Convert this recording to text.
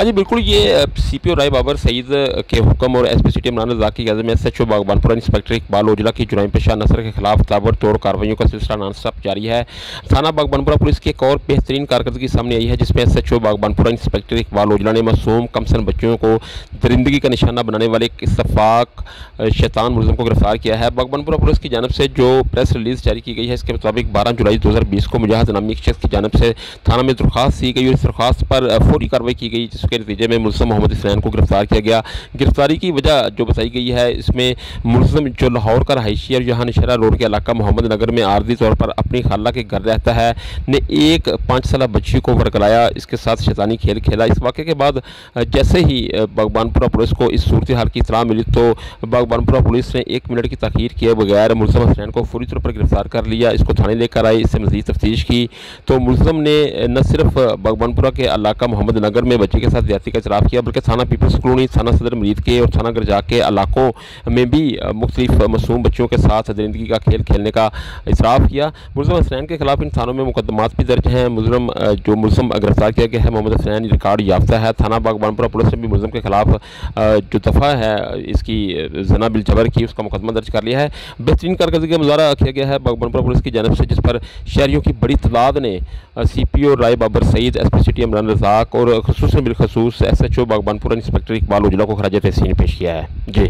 जी बिल्कुल, ये सीपीओ राय बाबर सईद के हुक्म और एसपी सिटी इमरान रज़ाक की इजाज़त में एसएचओ बागबानपुरा इंस्पेक्टर इकबाल ओजला की जुराइम पेशा नसर के खिलाफ ताबड़तोड़ कार्रवाइयों का सिलसिला नॉन स्टॉप जारी है। थाना बागबानपुरा पुलिस की एक और बेहतरीन कारकर्दगी सामने आई है, जिसमें एसएचओ बागबानपुरा इंस्पेक्टर इकबाल ओजला ने मासूम कमसन बच्चों को दरिंदगी का निशाना बनाने वाले एक इत्तफाक शैतान मुलज़िम को गिरफ्तार किया है। बागबानपुरा पुलिस की जानब से जो प्रेस रिलीज जारी की गई है, इसके मुताबिक 12 जुलाई 2020 को मुजाहिद नामी एक शख्स की जानब से थाना में दरख्वास्त दी गई और इस दरख्वास्त पर फौरी कार्रवाई की गई, जिसके नतीजे में मुलज़िम मोहम्मद इसनैन को गिरफ्तार किया गया। गिरफ्तारी की वजह जो बताई गई है, इसमें मुलज़िम जो लाहौर का रहायशी है और यहाँ नशहरा रोड के इलाका मोहम्मद नगर में आर्जी तौर पर अपनी खाला के घर रहता है, ने एक 5 साल बच्ची को वरगलाया, इसके साथ शैतानी खेल खेला। इस वाक़े के बाद जैसे ही बागबानपुरा पुलिस को इस सूरत हाल की इत्तला मिली तो बागबानपुरा पुलिस ने 1 मिनट की तखीर किए बगैर मुलज़िम इसनैन को फौरी तौर पर गिरफ्तार कर लिया। इसको थाने लेकर आई, इससे मज़ीद तफ्तीश की तो मुलज़िम ने न सिर्फ बागबानपुरा के इलाका मोहम्मद नगर में बच्ची के साथ ज्यादती का इतराफ़ किया, बल्कि थाना पीपल्स कॉलोनी, थाना सदर मरीद के और थाना गरजाक के इलाकों में भी मुख्तलिफ मासूम बच्चों के साथ दरिंदगी का खेल खेलने का इतराफ़ किया। मुलज़िम हसनैन के खिलाफ इन थानों में मुकदमात भी दर्ज हैं। मुलज़िम गिरफ्तार किया गया है मोहम्मद हसनैन रिकॉर्ड याफ्ता है। थाना बागबानपुरा पुलिस ने भी मुलज़िम के खिलाफ जो दफ़ा है इसकी जना बिल जबर की, उसका मुकदमा दर्ज कर लिया है। बेहतरीन कारकर्दगी का मुजाहरा किया गया है बागबानपुरा पुलिस की जानब से, जिस पर शहरियों की बड़ी तादाद ने सीपीओ राय बाबर सईद, एसपी सिटी इमरान रज़ाक और खुसूसन बिलखसूस एसएचओ बागबानपुरा इंस्पेक्टर इकबाल ओजला को खराज तहसीन पेश किया है। जी।